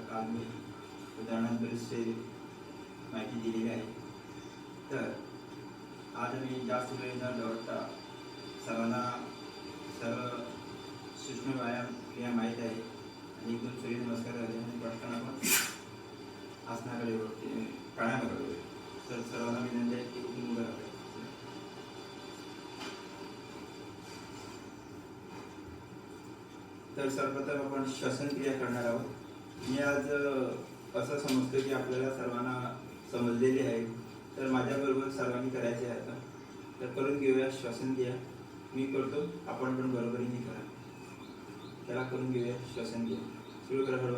काल मी उदाहरणात बरेचसे माहिती दिलेली आहे. तर आज मी जास्त वेळ न दौडता सर्वांना सर्व सूक्ष्म व्यायाम क्रिया माहीत आहे आणि एकदम सूर्यनमस्कार झाले आणि पटकन आपण आसनाकडे प्राणायामाकडे वळू. तर सर्वांना विनंती आहे की उठून उभं राहावे. तर सर्वप्रथम आपण श्वसन क्रिया करणार आहोत. मी आज असं समजतो की आपल्याला सर्वांना समजलेली आहे, तर माझ्याबरोबर सर्वांनी करायचे आहे. आता तर करून घेऊया श्वसन क्रिया. मी करतो, आपण पण बरोबरीने करा. त्याला करून घेऊया श्वसन क्रिया. सुरू करा. हळू.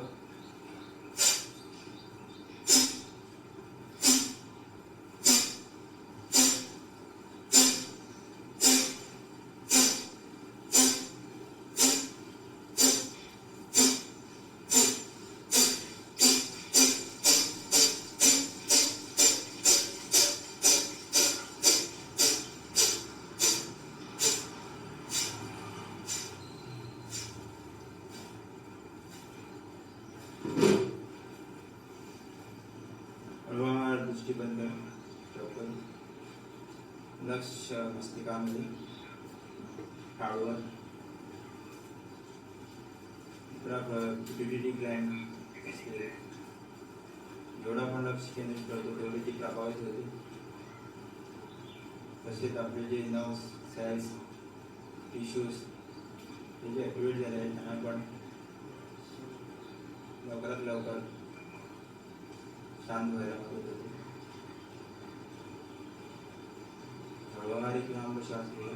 दृष्टी बंद करा. लक्ष मस्तिकामध्ये टाळवर पिट्युटरी ग्लँड असते. जेवढा आपण लक्ष केंद्रित करतो तेवढी ती प्रभावित होते. तसेच आपले जे नर्व्स, सेल्स, टिश्यूज हे जे ॲक्टिवेट झाले आहेत त्यांना पण लवकरात लवकर शांत व्हायला मदत होते. हळूवारी किंवा श्वास घ्या.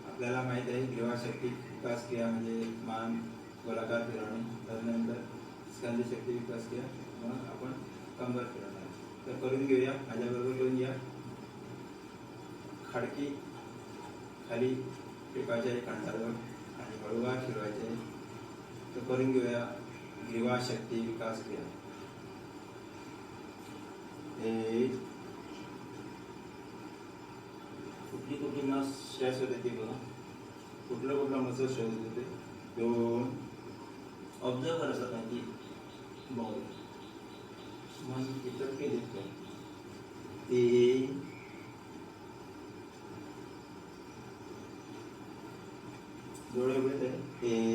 आपल्याला माहित आहे ग्रीवाशक्ती विकास क्रिया म्हणजे मान गोलाकार फिरवणे, त्यानंतर स्कंदशक्ती विकास क्रिया, मग आपण कंबर फिरवणार. तर करून घेऊया, माझ्याबरोबर करून घ्या. खाडकी खाली टेकायचे आहे कांठावर आणि हळूवार फिरवायचे आहे. तर करून घेऊया ग्रीवाशक्ती विकास क्रिया. कुठली कुठली मस श्वास होते ते बघा. कुठला मसल श्वास होते. 2 ऑब्झर्व करत नाही बॉल मन इतर केले. 3 डोळे उघडत आहे.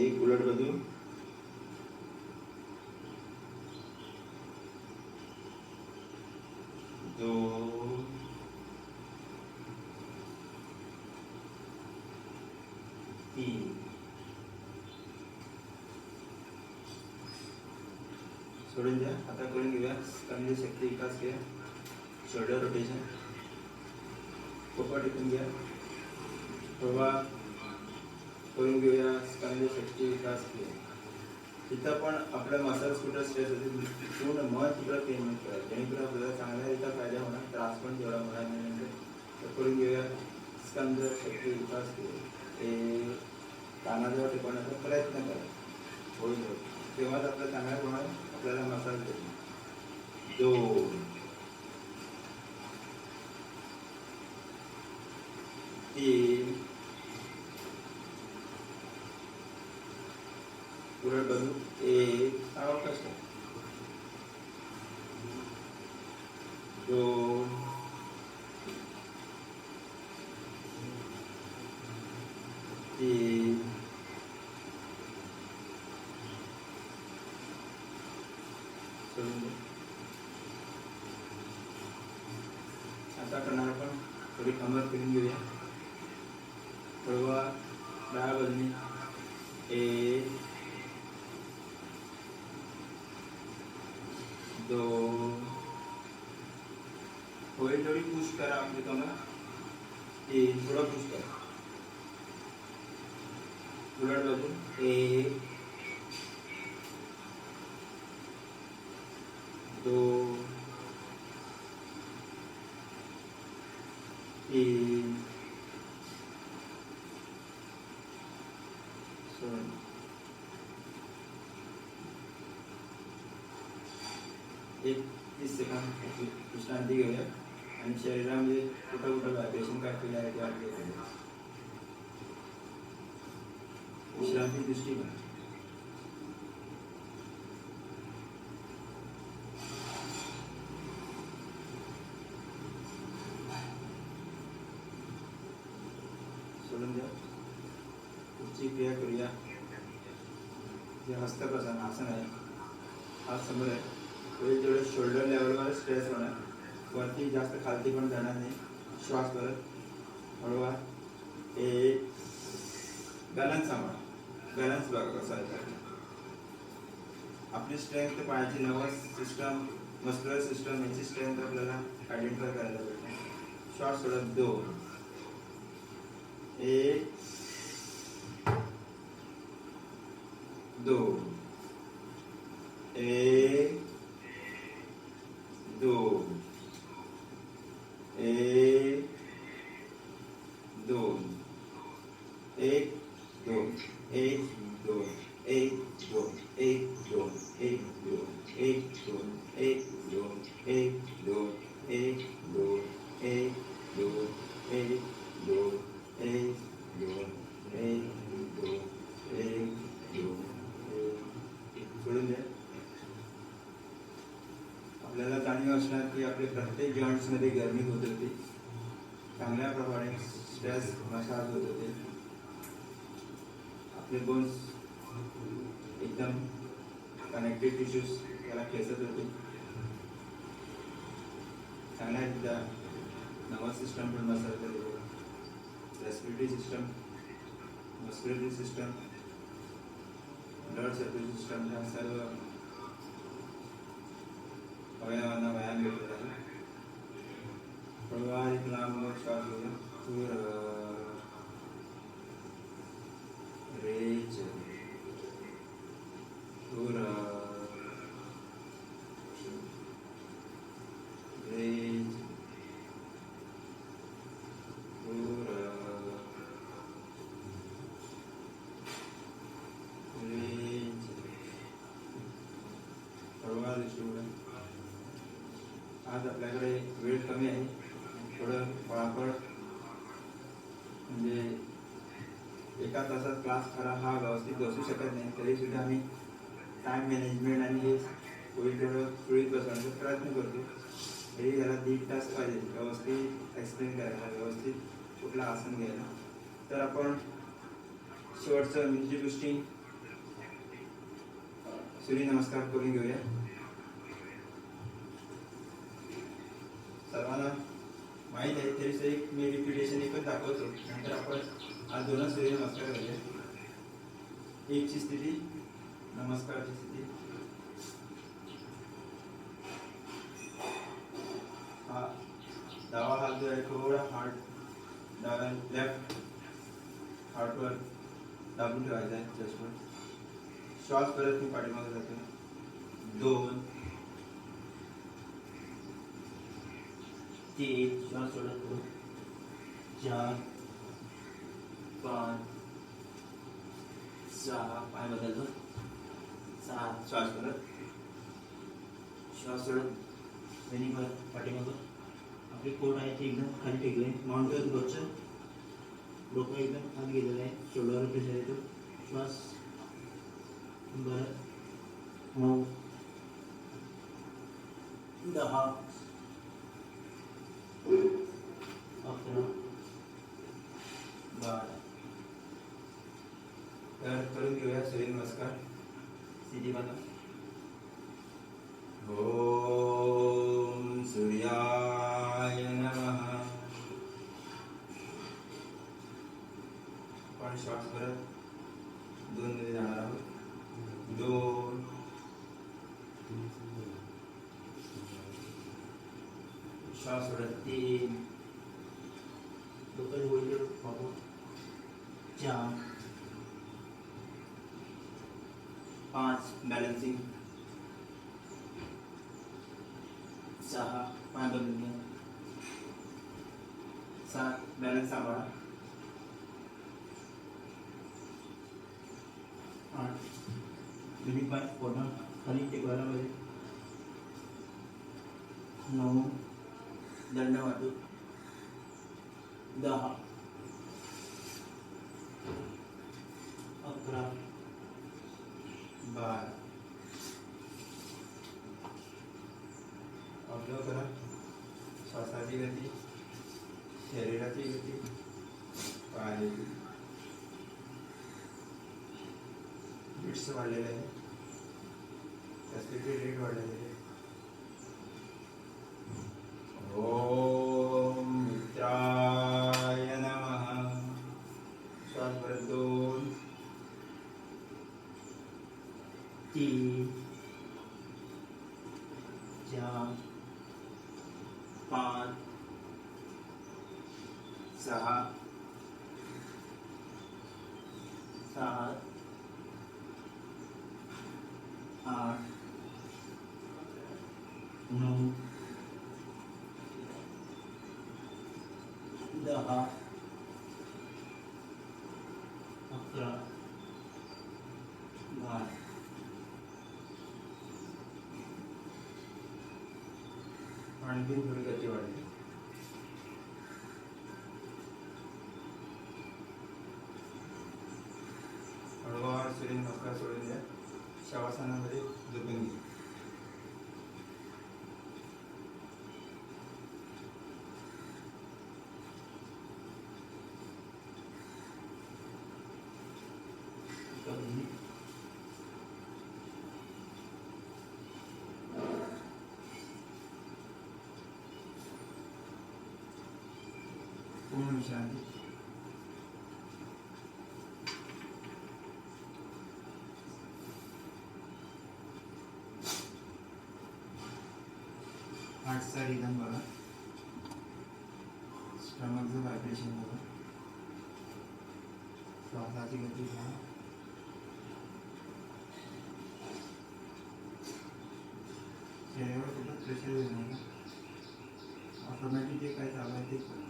1 उलट बाजू. 2 3 सोडून द्या. आता करून घेऊया स्कंद शक्ती विकास क्रिया. Shoulder rotation. पोपट टिकून घ्या. प्रवा करून घेऊया स्कंद शक्ती विकास क्रिया. तिथं पण आपल्या मसल्स कुठं स्ट्रेस होते पूर्ण मन तिकडं केंद्रित करायचं, जेणेकरून आपल्याला चांगल्यारीत्या फायदा होणार, त्रास पण तेवढा होणार नाही. तर करून घेऊया स्कंद शक्ती विकास क्रिया. ते कानाजवळ टिकवण्याचा प्रयत्न करा. होईल तेव्हाच आपल्या चांगल्या होणार, आपल्याला मसाज देतो. 2 3 उलट बाजू. 1 सावकाश. 2 3 आता करणार आपण थोडी कमर फिरून घेऊया. हळूवा डाव्या बाजूने. 1 2 थोडी थोडी पुश करा आपली कमर. 3 थोडं पुश करा. उलट बाजू. 1 2 3 एक 30 सेकंद विश्रांती घेऊया आणि शरीरामध्ये कुठं कुठं व्हायब्रेशन काय फील आहे ते आपल्याला विश्रांती दृष्टिकोन. सोडून द्या. पुढची क्रिया करूया. जे हस्तप्रसन आसन आहे, हा समोर आहे. पुढे जेवढे शोल्डर लेवलवर स्ट्रेस होणार, वरती जास्त खालती पण जाणार नाही. श्वास परत हळूवार. एक बॅलन्स सांभाळा. बॅलन्स बघा कसा आहे. आपली स्ट्रेंथ पायाची नर्वस सिस्टम, मस्क्युलर सिस्टम याची स्ट्रेंथ आपल्याला आयडेंटिफाय करायला भेटते. श्वास सोडत 2 1 2 1 2 1 2 1 2 1 2 1 2 1 2 1 2 1 2 1 2 1 2 1 2 1 2 1 2 1 2 1 2 1 2 सोडून द्या. आपल्याला जाणीव असणार की आपले प्रत्येक जॉईंट्समध्ये गरमी होत होती. चांगल्या प्रमाणे स्ट्रेस मसाज होत होते. आपले बोन्स एकदम कनेक्टेड टिश्यूज त्याला खेचत होते. चांगल्या नर्वस सिस्टम पण मसाज करत होते. Respiratory system, muscular system, blood circulation system ह्या सर्व अवयवांना व्यायाम भेटत आहे. हळूवार एक लांब श्वास घेऊया. रेच रेच आज आपल्याकडे वेळ कमी आहे. थोडं पळापळ म्हणजे एका तासात क्लास खरा हा व्यवस्थित बसू शकत नाही. तरी सुद्धा आम्ही टाइम मॅनेजमेंट आणि हे थोडं सुरळीत बसवण्याचा प्रयत्न करतो. तरी याला 1.5 तास पाहिजे व्यवस्थित एक्सप्लेन करायला, व्यवस्थित कुठलं आसन घ्यायला. तर आपण शेवटचं म्हणजे गोष्टी सूर्यनमस्कार करून घेऊया. सर्वांना माहीत आहे तरी एक मी रिपिटेशन एकच दाखवतो. नंतर आपण आज 2 सूर्यनमस्कार करूया. एकची स्थिती, नमस्कारची स्थिती. हा डावा हात जो आहे थोडा हार्ट डाव्या लेफ्ट हार्टवर दाबून ठेवायचा आहे चेस्टवर. श्वास परत मी पाठीमागे जातो. 2 3 श्वास सोडत 4 5 6 पाय बदलतो. 7 श्वास परत. श्वास सोडत दोन्ही पाठीमागं. आपले पोट आहे ते एकदम खाली टेकले. माउंटेन वरचं डोकं एकदम खाली गेलेलं आहे. शोल्डरवर प्रेशर येतो. श्वास बरं 9 10 11 12. तर करून घेऊया सूर्यनमस्कार. स्थिती बघा. ओम सूर्याय नमः. आपण श्वास परत 2 मध्ये जाणार आहोत. 2 श्वास सोडत 3 डोकं होईल बाबू. 4 5 बॅलन्सिंग. 6 पाय बदलून घ्या. 7 बॅलन्स सांभाळा. 8 दोन्ही पाय पूर्ण खाली टेकवायला पाहिजे. 9 दंड माती 10 11 12 ऑब्झर्व करा श्वासाची गती शरीराची गती पायाची बीट्स वाढलेले आहे त्याचे रेट वाढलेले आहे ओम मित्राय नमः श्वास भरत 2 3 4 5 6 7 8 9 10 11 12 आणखी थोडी गती वाढली हळूवार शरीर नौका सोडून द्या शवासनामध्ये झोपून घे पूर्ण विश्रांती हार्टचा रिदम बघा स्टमकचं व्हायब्रेशन बघा श्वासाची गती घ्या चेहऱ्यावर कुठं प्रेशर येऊ नये ऑटोमॅटिक जे काय चालू आहे ते करा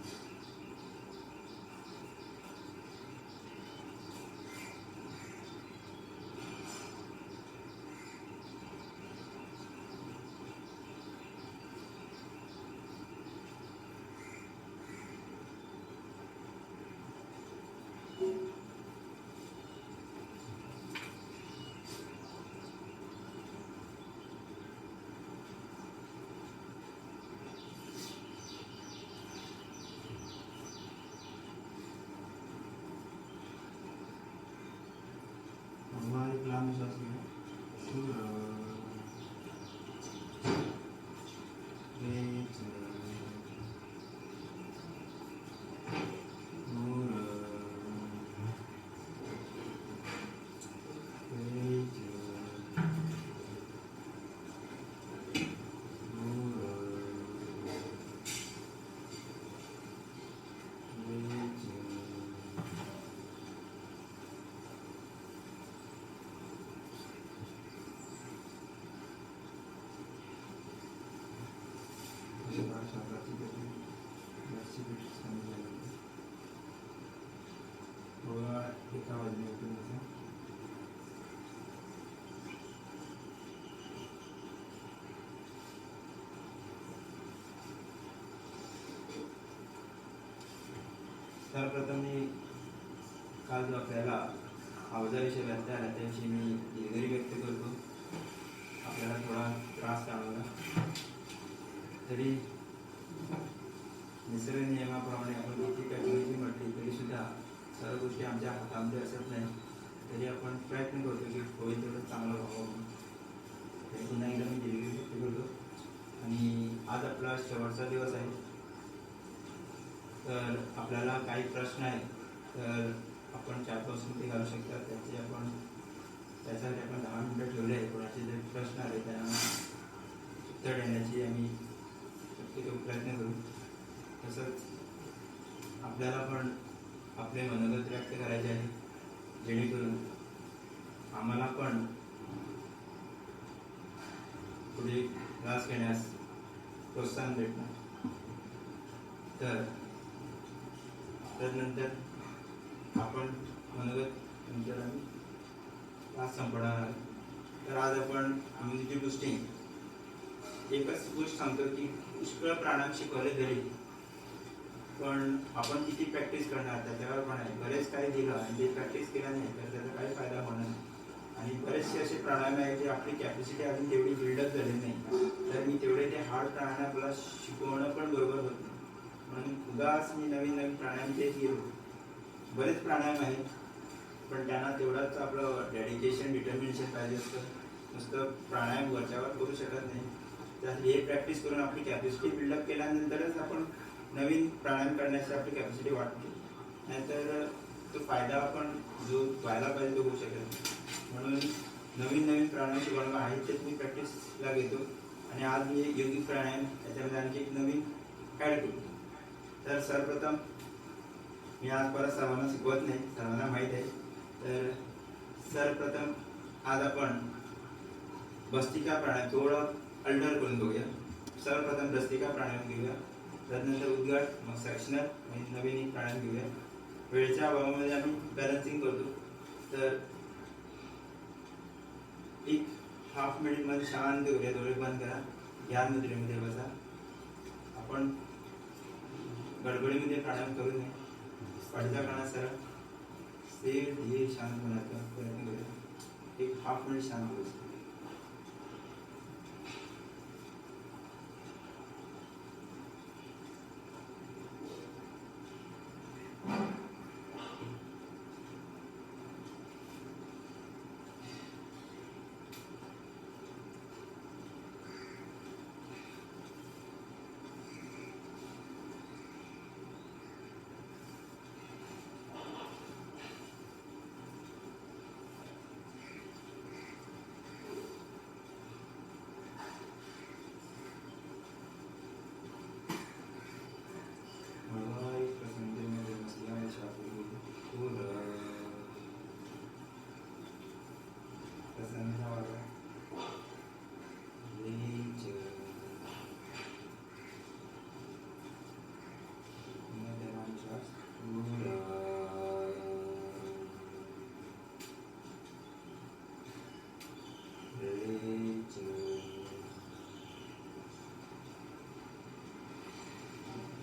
एक लांब श्वास घ्या श्वासाची गती जास्ती बीट्स कमी झाली थोडा एका बाजूने उठून बसा सर्वप्रथम मी काल जो आपल्याला आवाजाविषयी व्यत्यय आला त्याविषयी मी दिलगिरी व्यक्त करतो आपल्याला थोडा त्रास जाणवला तरी निसर्ग नियमाप्रमाणे आपण किती टेक्नॉलॉजी म्हटली तरी सुद्धा सर्व गोष्टी आमच्या हातामध्ये असत नाही तरी आपण प्रयत्न करतो की होईल तेवढं चांगलं व्हावं तरी पुन्हा एकदा मी दिलगिरी व्यक्त करतो आणि आज आपला शेवटचा दिवस आहे तर आपल्याला काही प्रश्न आहेत तर आपण चॅटपासून ते घालू शकतात त्याच्यासाठी आपण 10 मिनिटं ठेवले आहे कोणाचे जे प्रश्न आले त्यांना उत्तर देण्याची आम्ही प्रयत्न करू तसंच आपल्याला पण आपले मनोगत व्यक्त करायचे आहे जेणेकरून आम्हाला पण पुढे क्लास घेण्यास प्रोत्साहन भेटणार तर त्यानंतर आपण मनोगत नंतर आम्ही क्लास संपवणार आहोत तर आज आपण इम्युनिटी बुस्टिंग एकच गोष्ट सांगतो की पुष्कळ प्राणायाम शिकवले तरी पण आपण किती प्रॅक्टिस करणार त्याच्यावर पण आहे. बरेच काही दिलं आणि ते प्रॅक्टिस केलं नाही तर त्याचा काही फायदा होणार नाही. आणि बरेचसे असे प्राणायाम आहेत जे आपली कॅपॅसिटी अजून तेवढी बिल्डअप झाली नाही, तर मी तेवढे ते हार्ड प्राणायाम आपल्याला शिकवणं पण बरोबर होत नाही. म्हणून उगाच मी नवीन नवीन प्राणायाम देत गेलो. बरेच प्राणायाम आहेत पण त्यांना तेवढाच आपलं डेडिकेशन डिटर्मिनेशन पाहिजे असतं. नुसतं प्राणायाम वरच्यावर करू शकत नाही. तर हे प्रॅक्टिस करून आपली कॅपॅसिटी बिल्डअप केल्यानंतरच आपण नवीन प्राणायाम करण्याची आपली कॅपॅसिटी वाढते. नाहीतर तो फायदा आपण जो व्हायला पाहिजे तो होऊ शकत नाही. म्हणून नवीन नवीन प्राणायाम शिकवणं आहे ते मी प्रॅक्टिसला घेतो. आणि आज मी योगिक प्राणायाम त्याच्यामध्ये आणखी एक नवीन ॲड करतो. तर सर्वप्रथम मी आज परत सर्वांना शिकवत नाही, सर्वांना माहीत आहे. तर सर्वप्रथम आज आपण भस्त्रिका प्राणायाम थोडं अल्टर करून बघूया. सर्वप्रथम भस्त्रिका प्राणायाम घेऊया, त्यानंतर उद्गार, मग सेक्शनल आणि नवीन एक प्राणायाम घेऊया. वेळेच्या अभावामध्ये आम्ही बॅलन्सिंग करतो. तर एक हाफ मिनिट मध्ये शांत करूया. डोळे बंद करा, ध्यान मुद्रेमध्ये बसा. आपण गडबडीमध्ये प्राणायाम करू नये. पडदा काना सरळ स्थिर धीर शांत होण्याचा प्रयत्न करूया. एक हाफ मिनिट शांत बसा.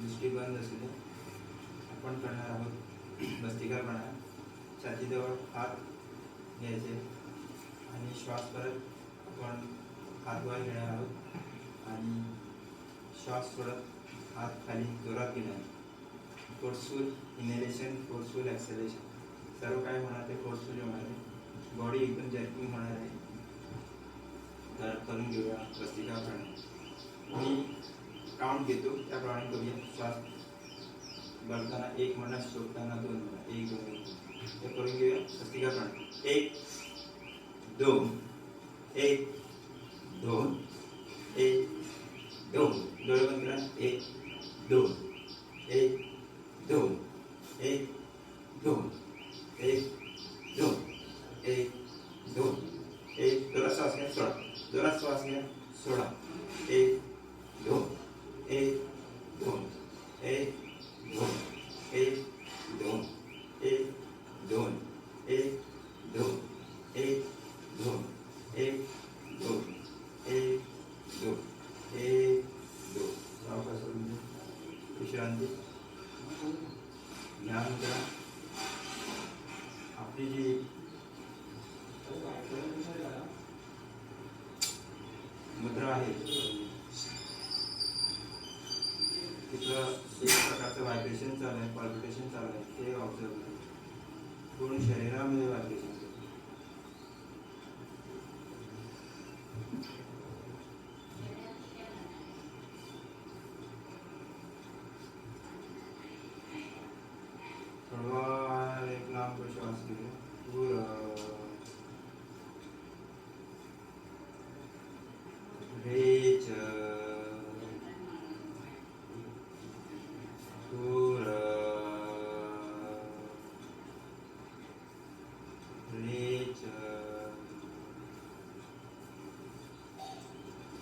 दृष्टी बंद असू द्या. आपण करणार आहोत भस्त्रिका प्राणायाम. छातीजवळ हात घ्यायचे आणि श्वास परत आपण हात वर घेणार आहोत आणि श्वास सोडत हात खाली जोरात घेणार. फोर्सफुल इनहेलेशन, फोर्सफुल एक्सहेलेशन, सर्व काय होणार ते फोर्सफुल होणार आहे. बॉडी एकदम जर्किंग होणार आहे. तर करून घेऊया भस्त्रिका प्राणायाम. मी काउंट घेतो त्याप्रमाणे करूया. श्वास भरताना 1 म्हणा, सोडताना 2 म्हणा. 1 2 1 हे करून घेऊया. भस्त्रिका प्राणायाम. 1 2 1 2 1 2. डोळे बंद करा. 1 2 1 2 1 2 1 2 1 2 1. जोरात श्वास घ्या, सोडा. जोरात श्वास घ्या, सोडा. 1 2 1 2 1 2 1 2 1 2 1 2 1 2 1 2 1 2 1 2. सावकाश विश्रांती ध्यान करा. आपली जी मुद्रा आहे तिथं एक प्रकारचं व्हायब्रेशन चालू आहे, पॉल्पिटेशन चालू आहे, ते ऑब्झर्व करा. पूर्ण शरीरामध्ये व्हायब्रेशन. थोडा एक लांब श्वास घेऊया. पुरा रेच पुरा रेच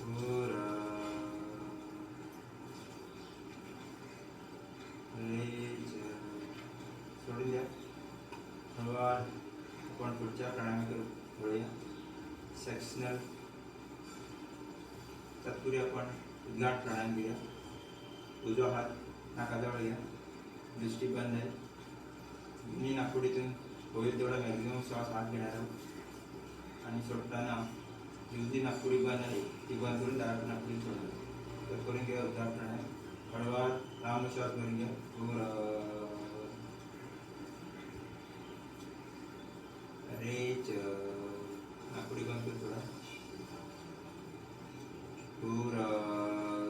पुरा रेच. सोडून द्या. हळूवार आपण पुढच्या प्राणायामाकडे वळूया. सेक्शनल तत्पूर्वी आपण उद्गार प्राणायाम घेऊया. उजवा हात नाकाजवळ घ्या. दृष्टी बंद आहे. मी नाकपुडीतून होईल तेवढा मॅक्झिमम श्वास आत घेणार आहोत आणि सोडताना जी नाकपुडी बंद आहे ती बंद करून डायरेक्ट नाकपुडी सोडणार. तर करून घ्या उद्धार प्राणायाम. हळवा लांब श्वास भरून घ्या. रेच नाकपुडी बंद करून सोडा.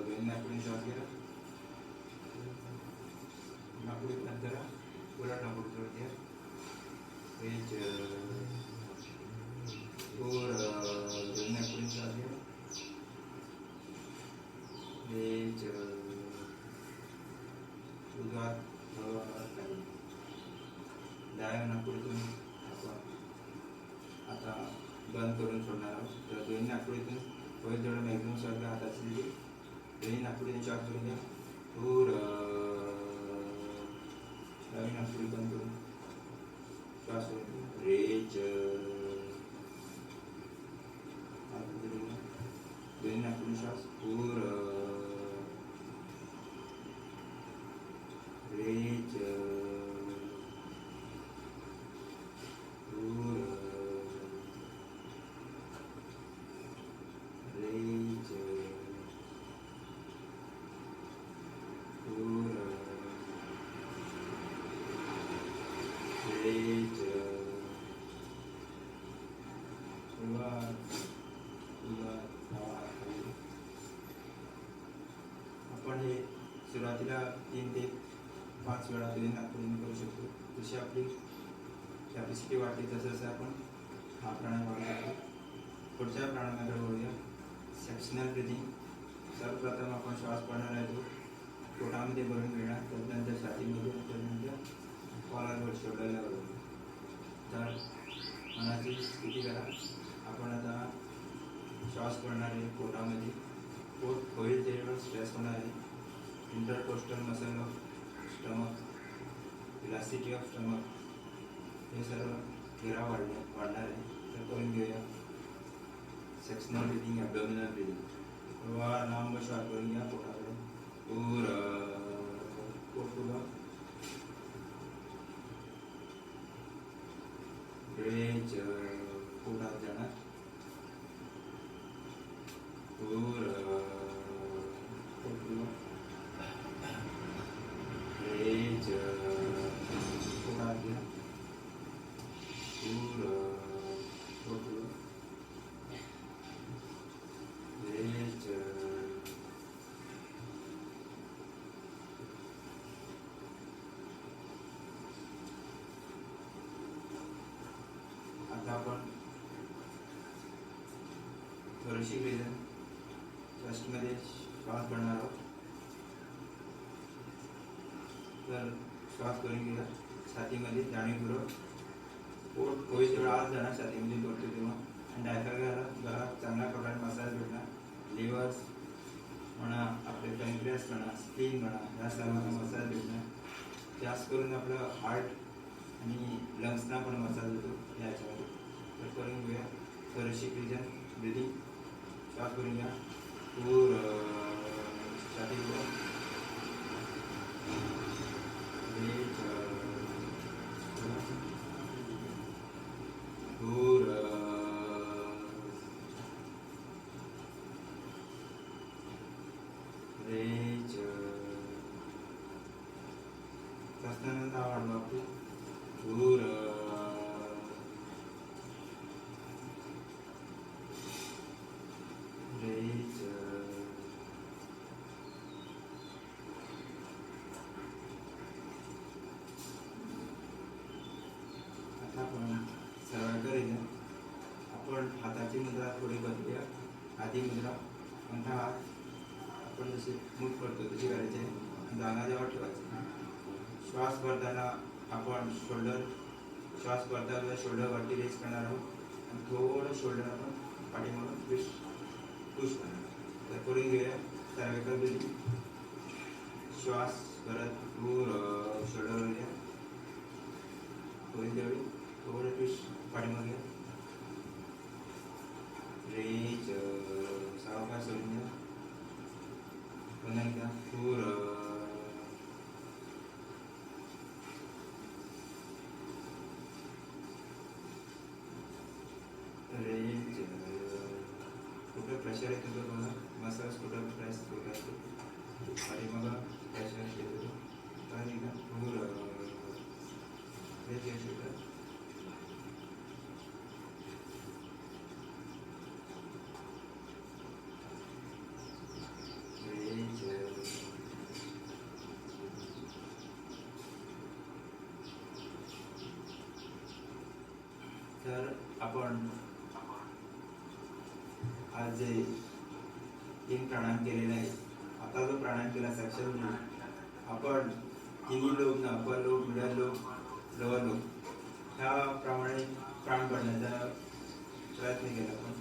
दोन नाकपुडी श्वास घ्या. नाकपुडी बंद करा. पुरा नाकपुडी सोडून घ्या. रेच दोन नाकपुडी श्वास घ्या. रेच उजवा डाव्या नाकपुडीतून आपण आता बंद करून सोडणार आहोत. तर दोन्ही नाकपुडीतून होईल तेवढं मॅक्झिमम श्वास घ्या. हाताची दोन्ही नाकपुडीतून श्वास करून घ्या. डावी नाकपुडी बंद करून श्वास करून रेच दोन्ही नाकपुडी श्वास रेच आपण हे सुरुवातीला 3 ते 5 वेळा दोन्ही नाकपुडीने करू शकतो. जशी आपली कॅपॅसिटी वाढते तसं जसं आपण हा प्राणायाम वाढू शकतो. पुढच्या प्राणायामाकडे वळूया. Sectional breathing. सर्वप्रथम आपण श्वास पडणार आहे तो पोटामध्ये भरून घेणार. त्यानंतर छातीमध्ये, त्यानंतर कॉलरवर शोल्डरला भरून. तर मनाची स्थिती करा. आपण आता श्वास पडणार आहे पोटामध्ये. पोट होईल तेवढं स्ट्रेस होणार आहे. Intercostal muscle of stomach, elasticity of stomach हे सर्व घेरा वाढणार आहे. तर करून घेऊया सेक्शनल ब्रीदिंग, ॲब्डोमिनल ब्रीदिंग. लांब श्वास करून घ्या पोटाकडे. पोट पुढं. रेच पोटात जाणार. पोट पुढं. रेच पोटात घ्या. पोट पुढं. रेच आता आपण थोडीशी ब्रीदिंग चेस्टमध्ये श्वास पडणार आहोत. तर श्वास करून घेऊया. छातीमध्ये जाणीवपूर्वक पोट होईल तेवढा आत जाणार. छातीमध्ये पडतो तेव्हा आणि डायफ्रामला चांगल्या प्रकारे मसाज भेटणार. लिव्हर्स म्हणा, आपले पॅनक्रियास म्हणा, स्किन म्हणा, ह्या सर्वांना मसाज भेटणार. जास्त करून आपलं हार्ट आणि लंग्सना पण मसाज होतो याच्यामध्ये. तर करून घेऊया थोडीशी ब्रीदिंग. श्वास करून घ्या. छाती रेच त्यानंतर वाढवा आपली रेच. आता आपण सरळ करूया. आपण हाताची मुद्रा थोडी बदलूया. आधी मुद्रा अंगठा हात आपण जसे मूठ करतो तशी करायचे. जागाजवळ ठेवायचे. श्वास भरताना आपण श्वास भरताना शोल्डर वरती रेस करणार आहोत आणि थोडं शोल्डर आपण पाठीमागून पुश करणार. तर करून घेऊया सर्वाइकल ब्रीदिंग. श्वास भरत शोल्डरवर घ्या. होईल तेवढी थोडं ट्विस्ट पाठीमागे घ्या. रेच सावकाश सोडून घ्या. पुन्हा एकदा तर आपण आज जे 3 प्राणायाम केलेले आहे, आता जो प्राणायाम केला सक्सेसफुली, आपण तिन्ही लोक ना, अपर लोक, मिडल लोक, लोअर लोक ह्याप्रमाणे प्राण पडण्याचा प्रयत्न केला. आपण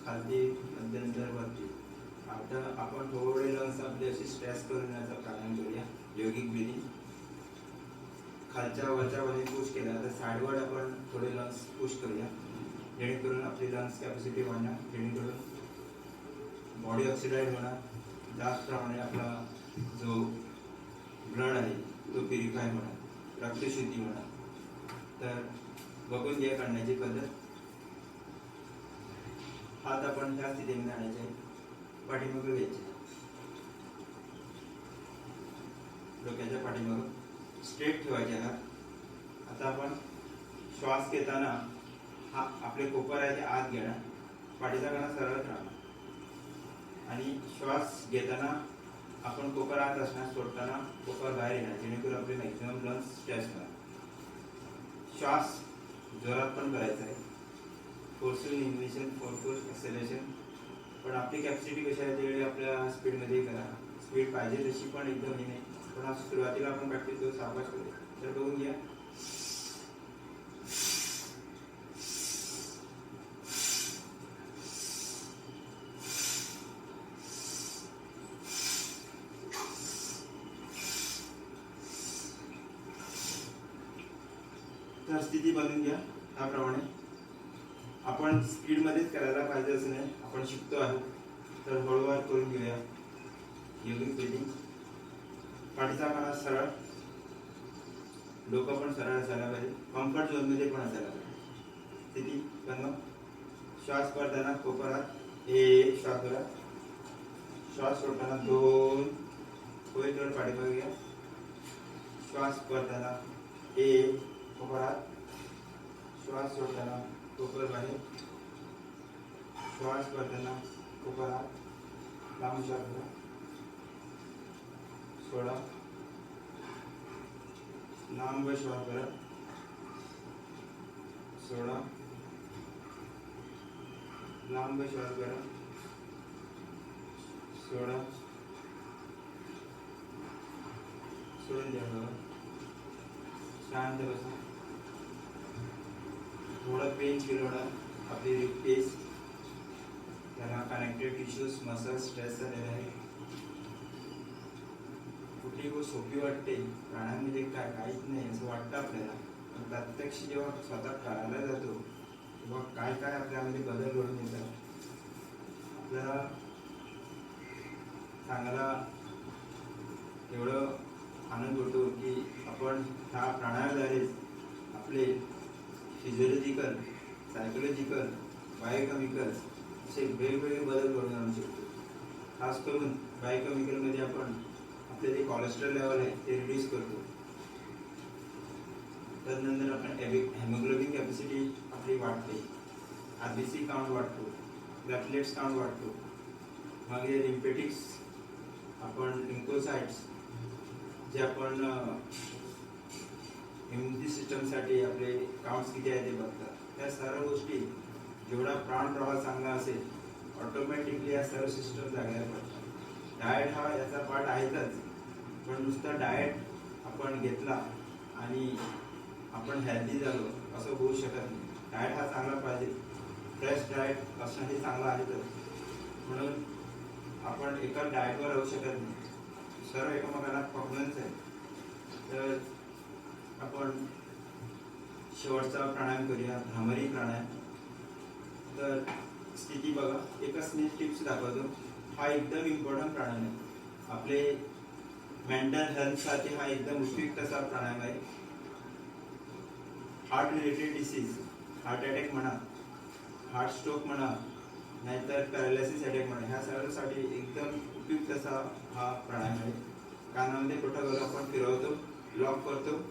खालती, मध्यंतर, वरती. आता आपण थोडे लंग्स आपले असे स्ट्रेस करून याचा प्राणायाम करूया. योगिक ब्रीदिंग. खालच्या वरच्या मध्ये पुश केला तर साईडवर आपण थोडे लंग्स पुश करूया, जेणेकरून आपली लंग्स कॅपॅसिटी वाढणार, जेणेकरून बॉडी ऑक्सिडाइज होणार, जास्त प्रमाणे आपला जो ब्लड आहे तो प्युरिफाय होणार, रक्तशुद्धी होणार. तर बघून घ्या करण्याची पद्धत. हात आपण त्या स्थितीमध्ये आणायचे, पाठीमागे घ्यायचे, डोक्याच्या पाठीमागे स्ट्रेट ठेवायचे हात. आता आपण श्वास घेताना हा आपले कोपर आहे ते आत घेणार, पाठीचा कणा सरळ राहणार, आणि श्वास घेताना आपण कोपर आत असणार, सोडताना कोपर बाहेर येणार, जेणेकरून आपले मॅक्झिमम लंग्स स्ट्रेच होणार. श्वास जोरात पण करायचा आहे, फोर्सफुल इन्हेलेशन, फोर्सफुल एक्सेलेशन. पण आपली कॅपॅसिटी कशी आहे त्यावेळी आपल्या स्पीडमध्ये करा, स्पीड पाहिजे तशी, पण एकदम हे नाही. पण आज सुरुवातीला आपण प्रॅक्टिस करू, सावकाश करूया. तर बघून घ्या. तर स्थिती बनवून घ्या. त्याप्रमाणे आपण स्पीडमध्येच करायला पाहिजे असं नाही, आपण शिकतो आहोत, तर हळूवार करून घेऊया. योगिक ब्रीदिंग. पाठीचा कणा सरळ, डोकं पण सरळ असायला पाहिजे, कम्फर्ट झोनमध्ये पण असायला पाहिजे. स्थिती बनवा. श्वास करताना कोपरात 1 श्वास करा, श्वास सोडताना 2, होईल तेवढं पाठीमागे घ्या. श्वास करताना 1 कोपरात, श्वास सोडताना कोपर बाहेर, श्वास करताना कोपरात, लांब श्वास घ्या, सोडा, लांब श्वास करा, सोडा, लांब श्वास करा, सोडा, सोडून द्या. बघा, शांत बसा. थोड़ा पेन फील होणार, आपली रिप्लेस त्याला कनेक्टेड टिश्यूज, मसल स्ट्रेस झालेला आहे. कुठली गोष्ट सोपी वाटते प्राणायामध्ये, काहीच नाही असं वाटतं आपल्याला, पण प्रत्यक्ष जेव्हा स्वतः करायला जातो तेव्हा काय काय आपल्यामध्ये बदल घडून येतात. आपल्याला सांगायला एवढं आनंद होतो की आपण ह्या प्राणायामाद्वारे आपले फिजिओलॉजिकल, सायकोलॉजिकल, बायोकेमिकल असे वेगवेगळे बदल घडून आणू शकतो. खास करून बायोकेमिकलमध्ये आपण आपले जे कोलेस्ट्रॉल लेवल आहे ते रिड्यूस करतो. त्यानंतर आपण हेमोग्लोबिन कॅपॅसिटी आपली वाढते, आरबीसी काउंट वाढतो, प्लेटलेट्स काउंट वाढतो. मग हे लिम्फेटिक्स, आपण लिम्फोसाइट्स जे आपण इम्युनिटी सिस्टमसाठी आपले काउंट्स किती आहे ते बघतात. त्या सर्व गोष्टी, जेवढा प्राण प्रवाह चांगला असेल ऑटोमॅटिकली या सर्व सिस्टम जागायला पडतात. डाएट हा याचा पार्ट आहेतच, पण नुसता डाएट आपण घेतला आणि आपण हेल्दी झालो असं होऊ शकत नाही. डाएट हा चांगला पाहिजे, फ्रेश डाएट असणं हे चांगलं आहेतच. म्हणून आपण एका डाएटवर राहू शकत नाही, सर्व एकमेकांना पकडूनच आहे. तर आपण शेवटचा प्राणायाम करूया, भ्रामरी प्राणायाम. तर स्थिती बघा, एकच मी टिप्स दाखवतो. हा एकदम इम्पॉर्टंट प्राणायाम आहे, आपले मेंटल हेल्थसाठी हा एकदम उपयुक्त असा प्राणायाम आहे. Heart related disease, heart attack म्हणा, हार्ट स्ट्रोक म्हणा, नाहीतर पॅरालिसिस अटॅक म्हणा, ह्या सर्वांसाठी एकदम उपयुक्त असा हा प्राणायाम आहे. कानामध्ये पोटावर आपण फिरवतो, लॉक करतो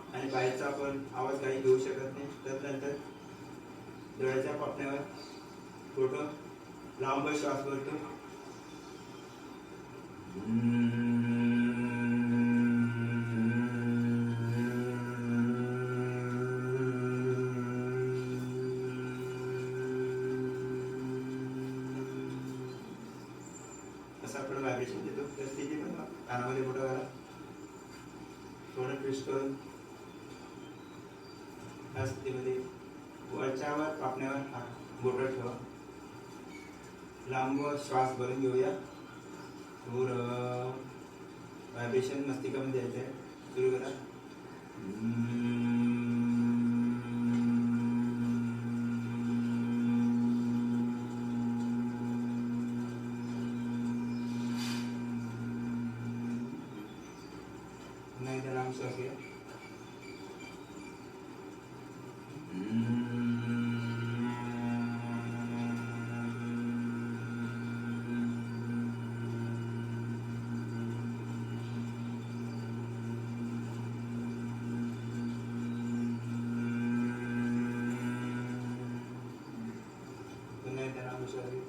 आणि बाहेरचा आपण आवाज काही घेऊ शकत नाही. त्यानंतर डोळ्याच्या पापण्यावर पोटो लांब श्वास करतो. थोडं ट्विस्ट करून ह्या स्थितीमध्ये वरच्यावर पापण्यावर बोटं ठेवा. लांब श्वास भरून घेऊया. व्हायब्रेशन मस्तिकामध्ये द्यायचं आहे. सुरू करा. पुन्हा एकदा लांब श्वास घ्या. पुन्हा एकदा लांब श्वास घ्या.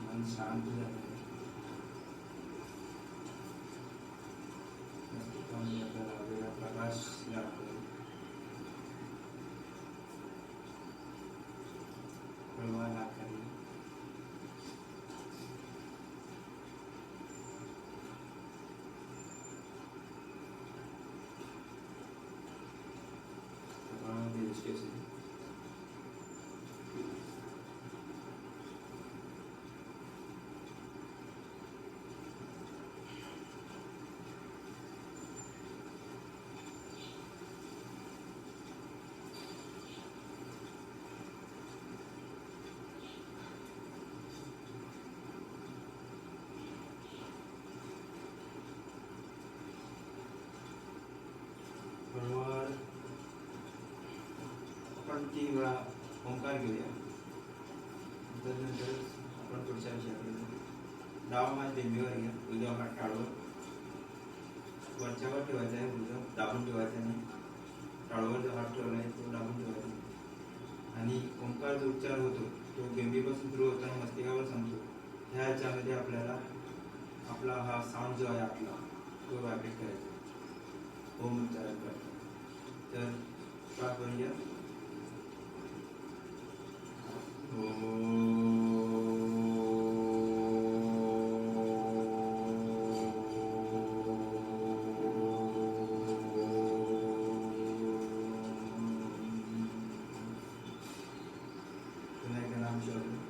मन शांत झालं. मस्तिकामध्ये आपल्याला वेगळा प्रकाश लागतो. कळवा नाकाने. कपाळामध्ये दृष्टी असते. बरोबर आपण 3 वेळा ओंकार घेऊया. त्यानंतर आपण पुढच्या विषयाकडे जाऊ. डावा हात बेंबीवर घ्या. उजवा हात टाळवर. वरच्यावर ठेवायचा आहे. उजवा दाबून ठेवायचा नाही. टाळवर जो हात ठेवला आहे तो दाबून ठेवायचा. आणि ओंकार जो उच्चार होतो तो बेंबीपासून सुरू होताना मस्तिकावर संपतो. ह्या ह्याच्यामध्ये आपल्याला आपला हा साऊंड जो आहे आपला तो व्हायब्रेट करायचा. ओम उच्चारण करतो. तर श्वास भरून घ्या. पुन्हा एकदा नाम श्वास घ्या.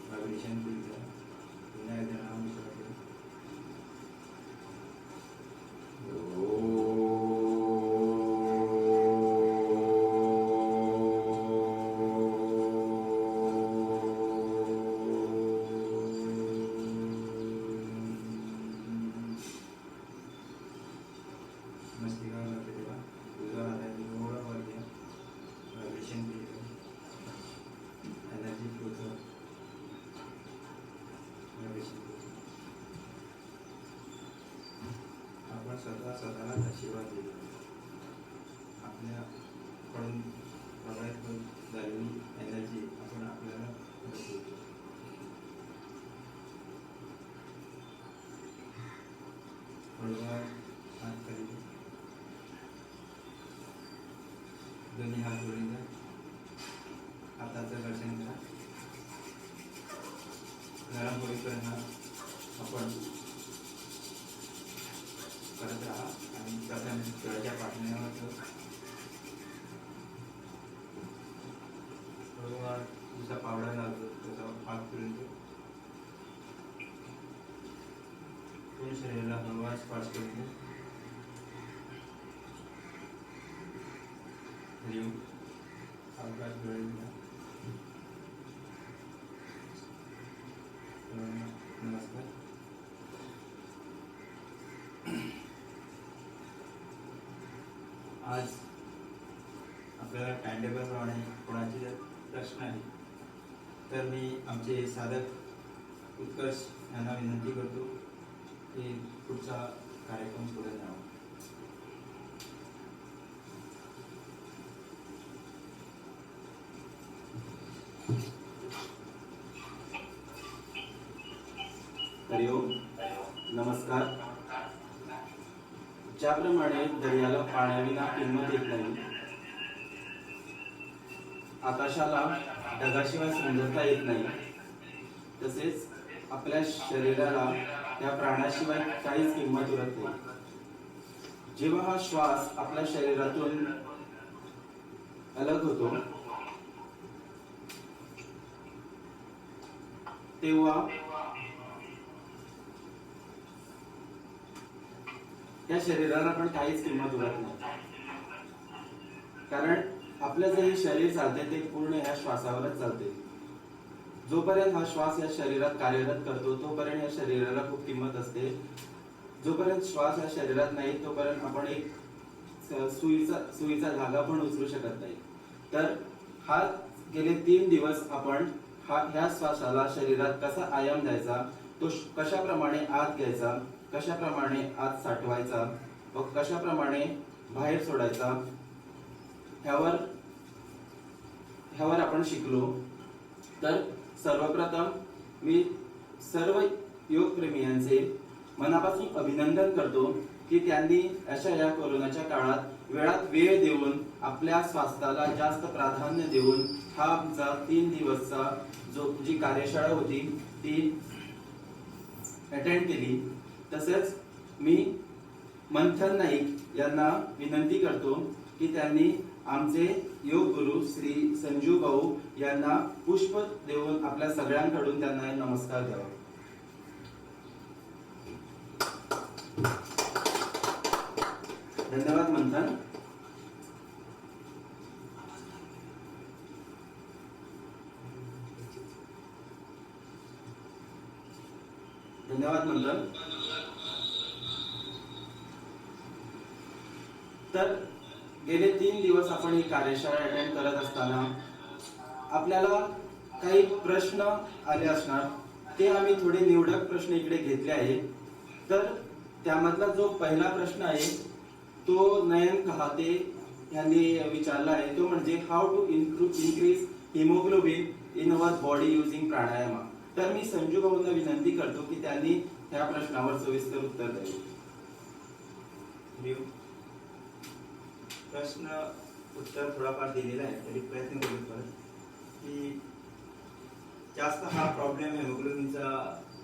व्हायब्रेशन फील करा. पुन्हा एकदा नाम श्वास घ्या. मस्तिकावर लक्ष ठेवा. उजवा हाताने थोडा वर घ्या. व्हायब्रेशन फील करा. एनर्जी फ्लो करा. व्हायब्रेशन फील करा. आपण स्वतःला आशीर्वाद दिला. आपल्याकडून प्रवाहित होत झालेली एनर्जी आपण आपल्याला परत देतो. हळूवार हात खाली घ्या. दोन्ही हात जोडून घ्या. हाताचं घर्षण करा. नरम होईपर्यंत आपण करत राहा. आणि प्रथम तळच्या पाठण्यावर हळूवार जसा पावडा लागतो तसा हात फिरून घ्या. पूर्ण शरीराला हळूवार स्पर्श करून घ्या. हरिओम. सावकाश डोळे मिटा. नमस्कार. आज आपल्याला टाइम टेबल प्रमाणे कोणाचे प्रश्न आहे तर मी आमचे साधक उत्कर्ष यांना विनंती करतो की पुढचा कार्यक्रम पुढे न्यावा. हरिओम. नमस्कार. ज्याप्रमाणे दर्याला पाण्याविना किंमत येत नाही, आकाशाला ढगाशिवाय सुंदरता येत नाही, तसेच आपल्या शरीराला त्या प्राणाशिवाय काहीच किंमत उरत नाही. जेव्हा हा श्वास आपल्या शरीरातून अलग होतो तेव्हा या शरीराला पण काहीच किंमत उरत नाही. कारण आपलं जे हे शरीर चालते ते पूर्ण या श्वासावरच चालते. जोपर्यंत हा श्वास या शरीरात कार्यरत करतो तोपर्यंत या शरीराला खूप किंमत असते. जोपर्यंत श्वास या शरीरात नाही तोपर्यंत आपण एक सुईचा धागा पण उचलू शकत नाही. तर हा गेले 3 दिवस आपण ह्या श्वासाला शरीरात कसा आयाम द्यायचा, तो कशाप्रमाणे आत घ्यायचा, कशाप्रमाणे आत साठवायचा व कशाप्रमाणे बाहेर सोडायचा ह्यावर आपण शिकलो. तर सर्वप्रथम मी सर्व योगप्रेमीयांचे मनापासून अभिनंदन करतो की त्यांनी अशा या कोरोनाच्या काळात वेळात वेळ देऊन आपल्या स्वास्थ्याला जास्त प्राधान्य देऊन हा आमचा 3 दिवसचा जी कार्यशाळा होती ती अटेंड केली. तसेच मी मंथन नाईक यांना विनंती करतो की त्यांनी आमचे योग गुरु श्री संजू भाऊ यांना पुष्प देऊन आपल्या सगळ्यांकडून त्यांना नमस्कार द्यावा. धन्यवाद मंथन. धन्यवाद मंथन. तर गेले 3 दिवस आपण ही कार्यशाळा अटेंड करत असताना आपल्याला काही प्रश्न आले असणार. ते आम्ही थोडे निवडक प्रश्न इकडे घेतले आहे. तर त्यामधला जो पहिला प्रश्न आहे तो नयन कहाते यांनी विचारला आहे. तो म्हणजे how to increase haemoglobin in our body using pranayama. तर मी संजू भाऊंना विनंती करतो की त्यांनी ह्या प्रश्नावर सविस्तर उत्तर द्यावे. प्रश्न उत्तर थोडाफार दिलेला आहे तरी प्रयत्न करू परत की जास्त हा प्रॉब्लेम हिमोग्लोबिनचा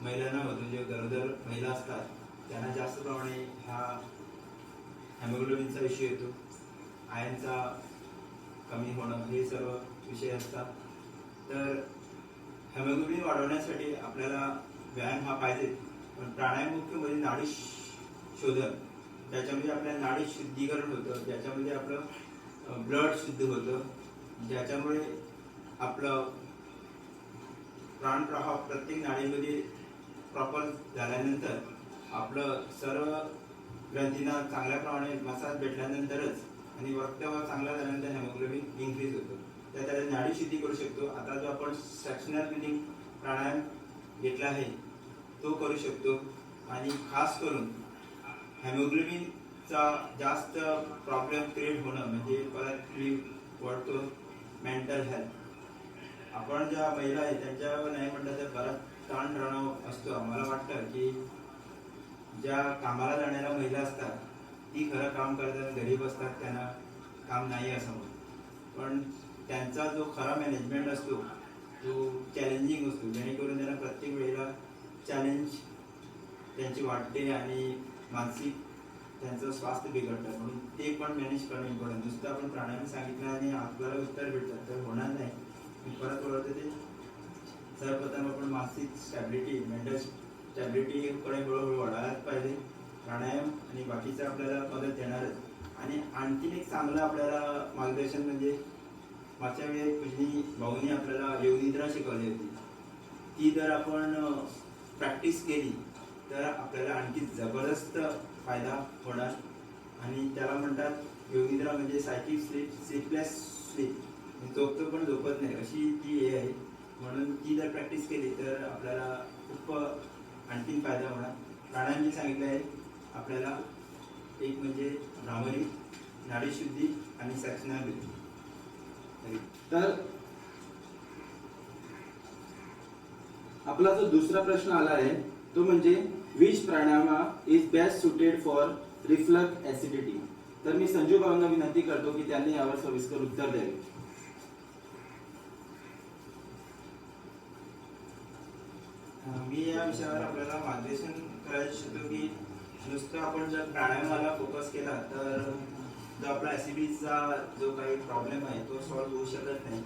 महिलांना होतो. जे गरोदर महिला असतात त्यांना जास्त प्रमाणे हा हिमोग्लोबिनचा विषय येतो. आयनचा कमी होणं हे सर्व विषय असतात. तर हिमोग्लोबिन वाढवण्यासाठी आपल्याला व्यायाम हा पाहिजे, पण प्राणायाम मुख्य म्हणजे नाडी शोधन. त्याच्यामध्ये आपल्या नाडी शुद्धीकरण होतं, ज्याच्यामध्ये आपलं ब्लड शुद्ध होतं, ज्याच्यामुळे आपलं प्राणप्रवाह प्रत्येक नाडीमध्ये प्रॉपर झाल्यानंतर आपलं सर्व ग्रंथींना चांगल्याप्रमाणे मसाज भेटल्यानंतरच आणि रक्तवाहिनी चांगला झाल्यानंतर हिमोग्लोबिन इन्क्रीज होतो. तर त्याला नाडी शुद्धी करू शकतो. आता जो आपण सेक्शनल ब्रीथिंग प्राणायाम घेतला आहे तो करू शकतो. आणि खास करून हिमोग्लोबिनचा जास्त प्रॉब्लेम क्रिएट होणं म्हणजे परत वाढतो मेंटल हेल्थ. आपण ज्या महिला आहेत त्यांच्यावर नाही म्हटलं तर बराच ताणतणाव असतो. आम्हाला वाटतं की ज्या कामाला जाणाऱ्या महिला असतात ती खरं काम करतात, घरी बसतात, त्यांना काम नाही असं म्हणून. पण त्यांचा जो खरा मॅनेजमेंट असतो तो चॅलेंजिंग असतो, जेणेकरून त्यांना प्रत्येक वेळेला चॅलेंज त्यांची वाटते आणि मानसिक त्यांचं स्वास्थ्य बिघडतं. म्हणून ते पण मॅनेज करणं इम्पॉर्टंट. नुसतं आपण प्राणायाम सांगितलं आणि आपल्याला उत्तर भेटतात तर होणार नाही. मी परत बोलवते ते सर्वप्रथम आपण मानसिक स्टॅबिलिटी, मेंटल स्टॅबिलिटीकडे हळूहळू वाढायलाच पाहिजे. प्राणायाम आणि बाकीचं आपल्याला मदत देणारच. आणि आणखीन एक चांगलं आपल्याला मार्गदर्शन म्हणजे मागच्या वेळी पूजनी भाऊनी आपल्याला योगनिद्रा शिकवली होती. ती जर आपण प्रॅक्टिस केली तर आपल्याला आणखी जबरदस्त फायदा होणार. आणि त्याला म्हणतात योगनिद्रा म्हणजे सायकिक स्लीप, स्लीपलेस स्लीप. झोपतो पण झोपत नाही अशी ती हे आहे. म्हणून प्रॅक्टिस केली तर आपल्याला खूप आणखीन फायदा होणार. प्राणायाम जे सांगितलं आहे आपल्याला एक म्हणजे भ्रामरी, नाडीशुद्धी आणि सक्सेना. तर आपला जो दुसरा प्रश्न आला आहे तो म्हणजे which pranayama is best suited for reflux acidity. तर मी संजू भाऊंना विनंती करतो की त्यांनी यावर सविस्तर उत्तर द्यावे. मी या विषयावर आपल्याला मार्गदर्शन करायला इच्छितो की नुसतं आपण जर प्राणायामाला फोकस केला तर जो आपला ऍसिडिटीचा जो काही प्रॉब्लेम आहे तो सॉल्व्ह होऊ शकत नाही.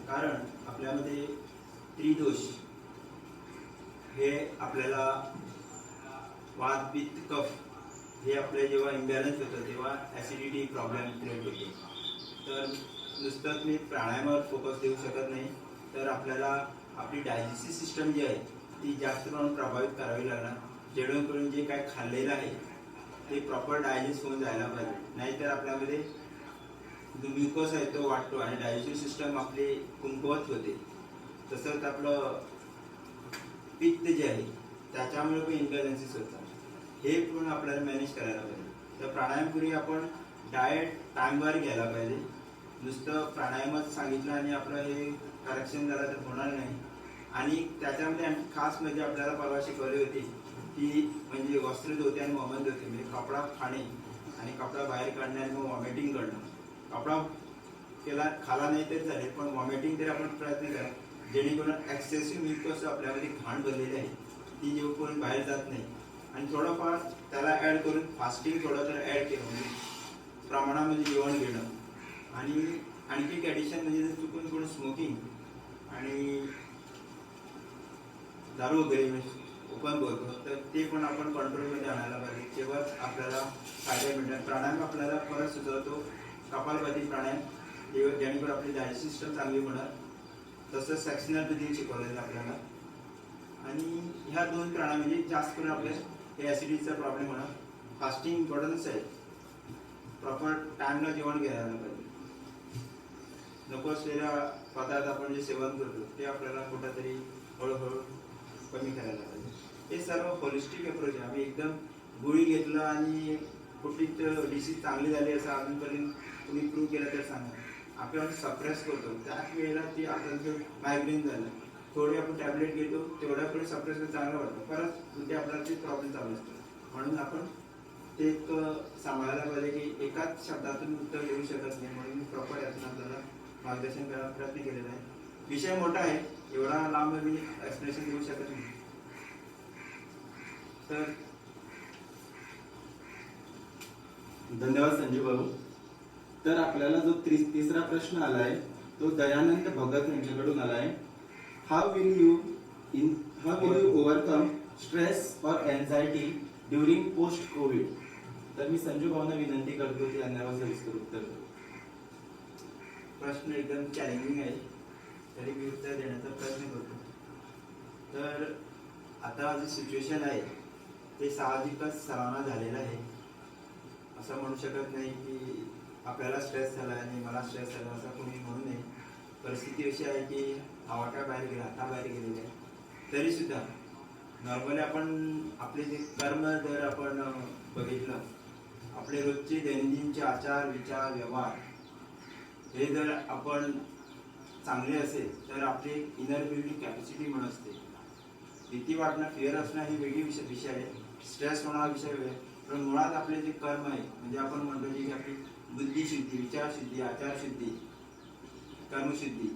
कारण आपल्यामध्ये त्रिदोष हे आपल्याला वात पित्त कफ हे आपले जेव्हा इम्बॅलन्स होतं तेव्हा ऍसिडिटी प्रॉब्लेम क्रिएट होतो. तर नुसतं तुम्ही प्राणायामावर फोकस देऊ शकत नाही तर आपल्याला आपली डायजेस्टिव्ह सिस्टम जी आहे ती जास्त प्रमाणात प्रभावित करावी लागणार, जेणेकरून जे काय खाल्लेलं आहे ते प्रॉपर डायजेस्ट होऊन जायला पाहिजे. नाहीतर आपल्यामध्ये जो ग्लुकोज आहे तो वाटतो आणि डायजेस्टिव्ह सिस्टम आपली कमकुवत होते. तसंच आपलं पित्त जे आहे त्याच्यामुळे पण इम्बॅलन्सेस होतात. हे पूर्ण आपल्याला मॅनेज करायला पाहिजे. तर प्राणायामपूर्वी आपण डाएट टाइमवर घ्यायला पाहिजे. नुसतं प्राणायामच सांगितलं आणि आपलं हे करेक्शन झालं तर होणार नाही. आणि त्याच्यामध्ये खास म्हणजे आपल्याला परवा शिकवली होती ती म्हणजे वस्त्र धोते आणि वमन धोते, म्हणजे कपडा खाणे आणि कपडा बाहेर काढणे आणि मग वॉमिटिंग करणं. कपडा केला खाला नाही तरी चालेल पण वॉमिटिंग तरी आपण प्रयत्न करा, जेणेकरून एक्सेसिव्ह म्युकस आपल्यामध्ये घाण भरलेली आहे ती जेवढपर्यंत बाहेर जात नाही. आणि थोडंफार त्याला ॲड करून फास्टिंग थोडं तर ॲड केलं म्हणजे प्रमाणामध्ये जेवण घेणं. आणि आणखी एक ॲडिशन म्हणजे चुकून थोडं स्मोकिंग आणि दारू वगैरे ओपन करतो तर ते पण आपण कंट्रोलमध्ये आणायला पाहिजे. तेव्हाच आपल्याला फायदा मिळणार. प्राणायाम आपल्याला परत सुचवतो कपालभाती प्राणायाम, जेणेकरून आपली डायजेस्टिव्ह सिस्टम चांगली होणार. तसंच सेक्शनल ब्रीथिंग शिकवलेलं आपल्याला. आणि ह्या दोन प्राणायाम म्हणजे जास्त करून आपल्या हे ॲसिडिटीचा प्रॉब्लेम होणार. फास्टिंग इम्पॉर्टन्स आहे, प्रॉपर टाइमला जेवण घ्यायला पाहिजे. नको असलेल्या पदार्थ आपण जे सेवन करतो ते आपल्याला कुठंतरी हळूहळू कमी करायला पाहिजे. हे सर्व होलिस्टिक अप्रोच आहे. आम्ही एकदम गोळी घेतलं आणि कुठलीच डिसीज चांगली झाली असं अजूनपर्यंत तुम्ही प्रूव्ह केलं तर सांगा. आपण सप्रेस करतो त्याच वेळेला ती आपल्याला मायग्रेन झालं, थोडी आपण टॅबलेट घेतो तेवढ्या पुढे सप्रेस चांगलं वाटतं, परत उद्या आपल्याला ते प्रॉब्लेम चालू असतो. म्हणून आपण ते एक सांभाळायला पाहिजे की एकाच शब्दातून उत्तर देऊ शकत नाही. म्हणून प्रॉपर यातून आपल्याला मार्गदर्शन करायला प्रयत्न केलेला आहे. विषय मोठा आहे, एवढा लांब मी एक्सप्लेनेशन देऊ शकत नाही. तर धन्यवाद संजू भाऊ. तर आपल्याला जो तिसरा प्रश्न आलाय तो दयानंद भगत यांच्याकडून आलाय. How will you overcome stress और एन्झायटी ड्युरिंग पोस्ट कोविड. तर मी संजू भाऊंना विनंती करतो की यांना सविस्तर उत्तर द्या. प्रश्न एकदम चॅलेंजिंग आहे, तरी मी उत्तर देण्याचा प्रयत्न करतो. तर आता जे सिच्युएशन आहे ते साहजिकच सर्वांना झालेलं आहे. असं म्हणू शकत नाही की आपल्याला स्ट्रेस झाला आणि मला स्ट्रेस झाला असं कोणी म्हणू नये. परिस्थिती अशी आहे की आवाका बाहेर गेला, आता बाहेर गेलेले आहे. तरीसुद्धा नॉर्मली आपण आपले जे कर्म जर आपण बघितलं, आपले रोजचे दैनंदिनचे आचार विचार व्यवहार हे जर आपण चांगले असेल तर आपली इनर बिल्डिंग कॅपॅसिटी म्हणून असते. भीती वाटणं, फिअर असणं ही वेगळी विषय आहे, स्ट्रेस होणं हा विषय वेगळा आहे. पण मुळात आपले जे कर्म आहे म्हणजे आपण म्हणतो की आपली बुद्धिशुद्धी, विचारशुद्धी, आचारशुद्धी, कर्मशुद्धी